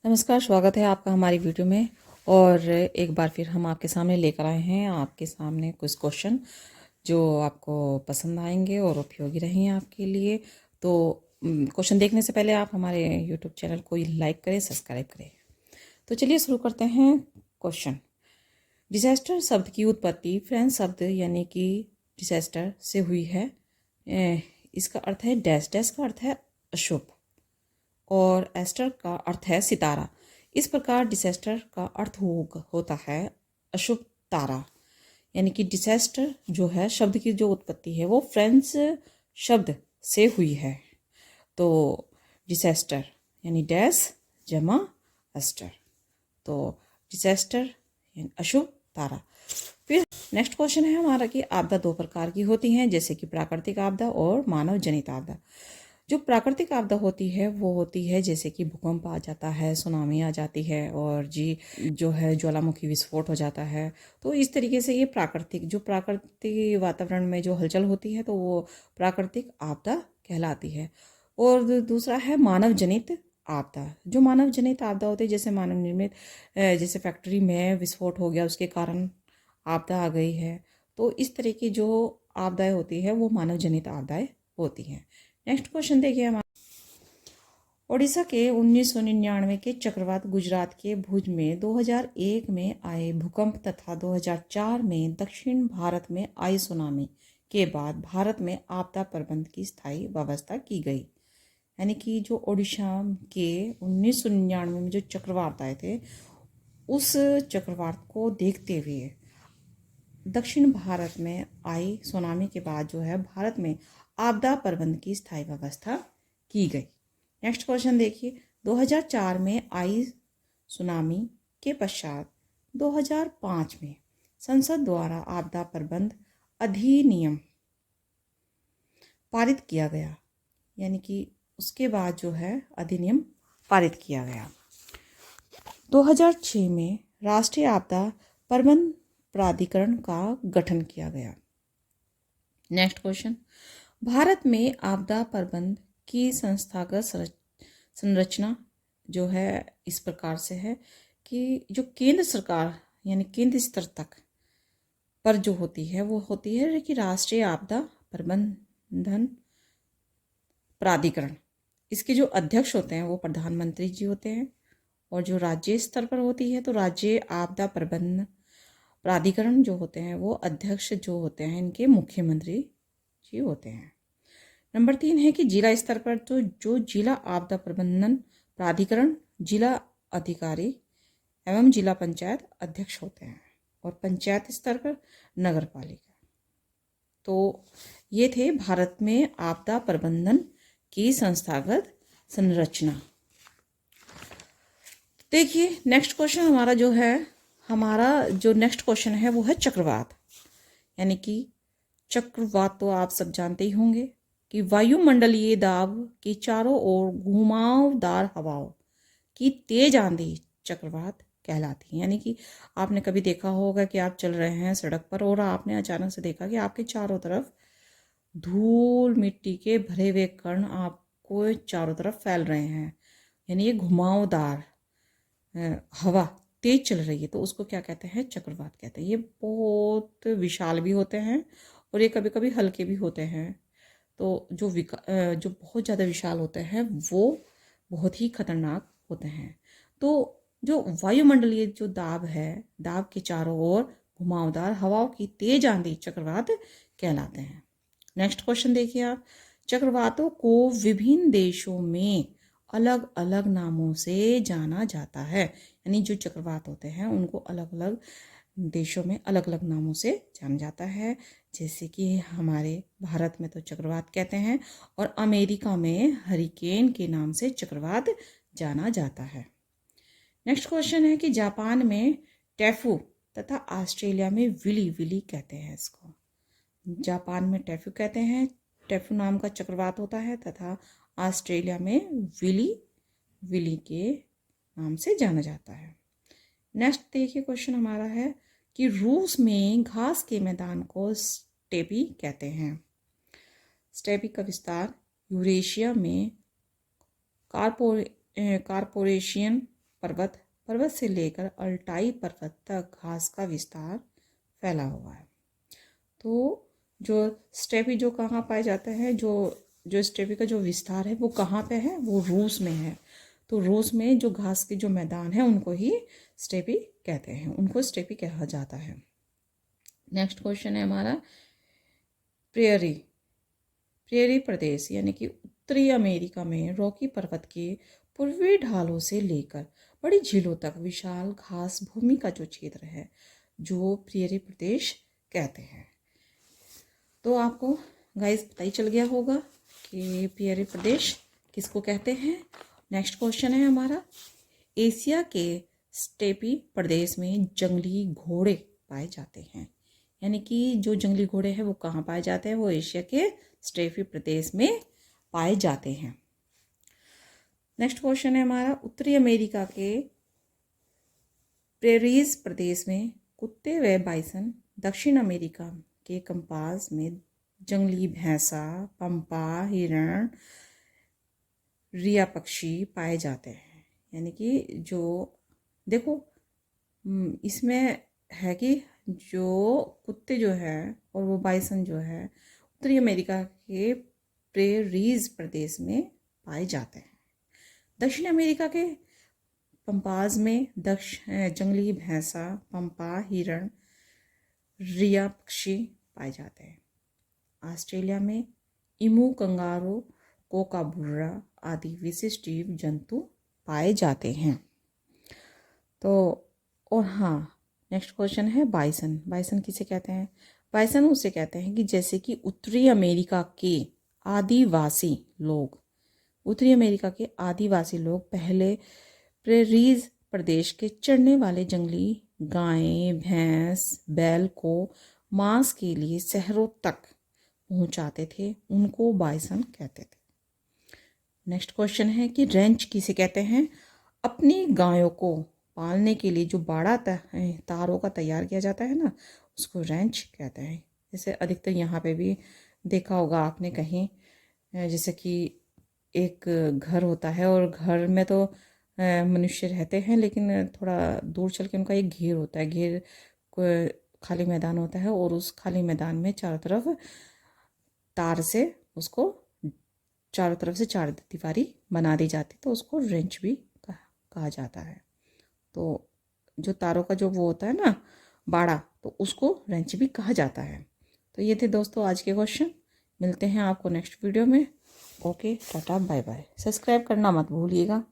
नमस्कार, स्वागत है आपका हमारी वीडियो में। और एक बार फिर हम आपके सामने लेकर आए हैं आपके सामने कुछ क्वेश्चन जो आपको पसंद आएंगे और उपयोगी रहेंगे आपके लिए। तो क्वेश्चन देखने से पहले आप हमारे यूट्यूब चैनल को लाइक करें, सब्सक्राइब करें। तो चलिए शुरू करते हैं क्वेश्चन। डिजास्टर शब्द की उत्पत्ति फ्रेंच शब्द यानी कि डिजास्टर से हुई है। इसका अर्थ है डैश। डैश का अर्थ है अशुभ और एस्टर का अर्थ है सितारा। इस प्रकार डिसेस्टर का अर्थ होता है अशुभ तारा। यानी कि डिसेस्टर जो है शब्द की जो उत्पत्ति है वो फ्रेंच शब्द से हुई है। तो डिसेस्टर यानी डैश जमा एस्टर, तो डिसेस्टर यानी अशुभ तारा। फिर नेक्स्ट क्वेश्चन है हमारा कि आपदा दो प्रकार की होती हैं, जैसे कि प्राकृतिक आपदा और मानव जनित आपदा। जो प्राकृतिक आपदा होती है वो होती है जैसे कि भूकंप आ जाता है, सुनामी आ जाती है और जो है ज्वालामुखी विस्फोट हो जाता है। तो इस तरीके से ये प्राकृतिक वातावरण में जो हलचल होती है तो वो प्राकृतिक आपदा कहलाती है। और दूसरा है मानव जनित आपदा। जो मानव जनित आपदा होती है जैसे मानव निर्मित, जैसे फैक्ट्री में विस्फोट हो गया उसके कारण आपदा आ गई है। तो इस तरह की जो आपदाएं होती है वो मानव जनित आपदाएं होती हैं। नेक्स्ट क्वेश्चन देखिए हमारा। ओडिशा के 1999 के चक्रवात गुजरात के भुज में 2001 में आए भूकंप तथा 2004 में दक्षिण भारत में आई सुनामी के बाद भारत में आपदा प्रबंध की स्थायी व्यवस्था की गई। यानी कि जो ओडिशा के 1999 में जो चक्रवात आए थे उस चक्रवात को देखते हुए दक्षिण भारत में आई सुनामी के बाद जो है भारत में आपदा प्रबंध की स्थायी व्यवस्था की गई। नेक्स्ट क्वेश्चन देखिए। 2004 में आई सुनामी के पश्चात 2005 में संसद द्वारा आपदा प्रबंध अधिनियम पारित किया गया। यानी कि उसके बाद जो है अधिनियम पारित किया गया। 2006 में राष्ट्रीय आपदा प्रबंध प्राधिकरण का गठन किया गया। Next question. भारत में आपदा प्रबंध की संस्थागत संरचना जो है इस प्रकार से है कि जो केंद्र सरकार यानी केंद्र स्तर तक पर जो होती है वो होती है कि राष्ट्रीय आपदा प्रबंधन प्राधिकरण। इसके जो अध्यक्ष होते हैं वो प्रधानमंत्री जी होते हैं। और जो राज्य स्तर पर होती है तो राज्य आपदा प्रबंधन प्राधिकरण जो होते हैं वो अध्यक्ष जो होते हैं इनके मुख्यमंत्री जी होते हैं। नंबर 3 है कि जिला स्तर पर तो जो जिला आपदा प्रबंधन प्राधिकरण जिला अधिकारी एवं जिला पंचायत अध्यक्ष होते हैं और पंचायत स्तर पर नगर पालिका। तो ये थे भारत में आपदा प्रबंधन की संस्थागत संरचना। देखिए नेक्स्ट क्वेश्चन हमारा जो नेक्स्ट क्वेश्चन है वो है चक्रवात। यानी कि चक्रवात तो आप सब जानते ही होंगे कि वायुमंडलीय दाब की चारों ओर घुमावदार हवाओं की तेज आंधी चक्रवात कहलाती है। यानी कि आपने कभी देखा होगा कि आप चल रहे हैं सड़क पर और आपने अचानक से देखा कि आपके चारों तरफ धूल मिट्टी के भरे हुए कण आपको चारों तरफ फैल रहे हैं। यानी ये घुमावदार हवा तेज चल रही है तो उसको क्या कहते हैं, चक्रवात कहते हैं। ये बहुत विशाल भी होते हैं और ये कभी कभी हल्के भी होते हैं। तो जो बहुत ज़्यादा विशाल होते हैं वो बहुत ही खतरनाक होते हैं। तो जो वायुमंडलीय जो दाब है, दाब के चारों ओर घुमावदार हवाओं की तेज आंधी चक्रवात कहलाते हैं। नेक्स्ट क्वेश्चन देखिए आप। चक्रवातों को विभिन्न देशों में अलग अलग नामों से जाना जाता है। यानी जो चक्रवात होते हैं उनको अलग अलग देशों में अलग अलग नामों से जाना जाता है। जैसे कि हमारे भारत में तो चक्रवात कहते हैं और अमेरिका में हरिकेन के नाम से चक्रवात जाना जाता है। नेक्स्ट क्वेश्चन है कि जापान में टैफू तथा ऑस्ट्रेलिया में विली विली कहते हैं इसको। जापान में टैफू कहते हैं, टैफू नाम का चक्रवात होता है, तथा ऑस्ट्रेलिया में विली विली के नाम से जाना जाता है। नेक्स्ट देखिए क्वेश्चन हमारा है कि रूस में घास के मैदान को स्टेपी कहते हैं। स्टेपी का विस्तार यूरेशिया में कारपोरेशियन पर्वत, पर्वत से लेकर अल्टाई पर्वत तक घास का विस्तार फैला हुआ है। तो जो स्टेपी जो कहाँ पाए जाते हैं, जो स्टेपी का जो विस्तार है वो कहाँ पे है, वो रूस में है। तो रूस में जो घास के जो मैदान है उनको ही स्टेपी कहते हैं, उनको स्टेपी कहा जाता है। नेक्स्ट क्वेश्चन है हमारा प्रेयरी। प्रेयरी प्रदेश यानी कि उत्तरी अमेरिका में रॉकी पर्वत के पूर्वी ढालों से लेकर बड़ी झीलों तक विशाल घास भूमि का जो क्षेत्र है, जो प्रेयरी प्रदेश कहते हैं। तो आपको गाइस पता ही चल गया होगा कि प्रेयरी प्रदेश किसको कहते हैं। नेक्स्ट क्वेश्चन है हमारा, एशिया के स्टेपी प्रदेश में जंगली घोड़े पाए जाते हैं। यानी कि जो जंगली घोड़े हैं वो कहाँ पाए जाते हैं, वो एशिया के स्टेपी प्रदेश में पाए जाते हैं। नेक्स्ट क्वेश्चन है हमारा, उत्तरी अमेरिका के प्रेरीज प्रदेश में कुत्ते व बाइसन, दक्षिण अमेरिका के कंपास में जंगली भैंसा, पंपा, हिरण, रिया पक्षी पाए जाते हैं। यानी कि जो देखो इसमें है कि जो कुत्ते जो है और वो बाइसन जो है उत्तरी अमेरिका के प्रेरीज प्रदेश में पाए जाते हैं। दक्षिण अमेरिका के पंपाज में जंगली भैंसा, पंपा, हिरण, रिया पक्षी पाए जाते हैं। ऑस्ट्रेलिया में इमू, कंगारू, कोकाबुर्रा आदि विशिष्ट जीव जंतु पाए जाते हैं। तो और हाँ, नेक्स्ट क्वेश्चन है बाइसन। बाइसन किसे कहते हैं? बाइसन उसे कहते हैं कि जैसे कि उत्तरी अमेरिका के आदिवासी लोग, उत्तरी अमेरिका के आदिवासी लोग पहले प्रेरीज प्रदेश के चढ़ने वाले जंगली गायें, भैंस, बैल को मांस के लिए शहरों तक पहुंचाते थे, उनको बाइसन कहते थे। नेक्स्ट क्वेश्चन है कि रेंच किसे कहते हैं? अपनी गायों को पालने के लिए जो बाड़ा तारों का तैयार किया जाता है ना, उसको रेंच कहते हैं। जैसे अधिकतर यहाँ पे भी देखा होगा आपने कहीं, जैसे कि एक घर होता है और घर में तो मनुष्य रहते हैं, लेकिन थोड़ा दूर चल के उनका एक घेर होता है, घेर खाली मैदान होता है और उस खाली मैदान में चारों तरफ तार से उसको चारों तरफ से चार दीवारी बना दी जाती, तो उसको रेंच भी कहा जाता है। तो जो तारों का जो वो होता है ना बाड़ा, तो उसको रेंच भी कहा जाता है। तो ये थे दोस्तों आज के क्वेश्चन। मिलते हैं आपको नेक्स्ट वीडियो में। Okay, tata, bye bye. Subscribe करना मत भूलिएगा।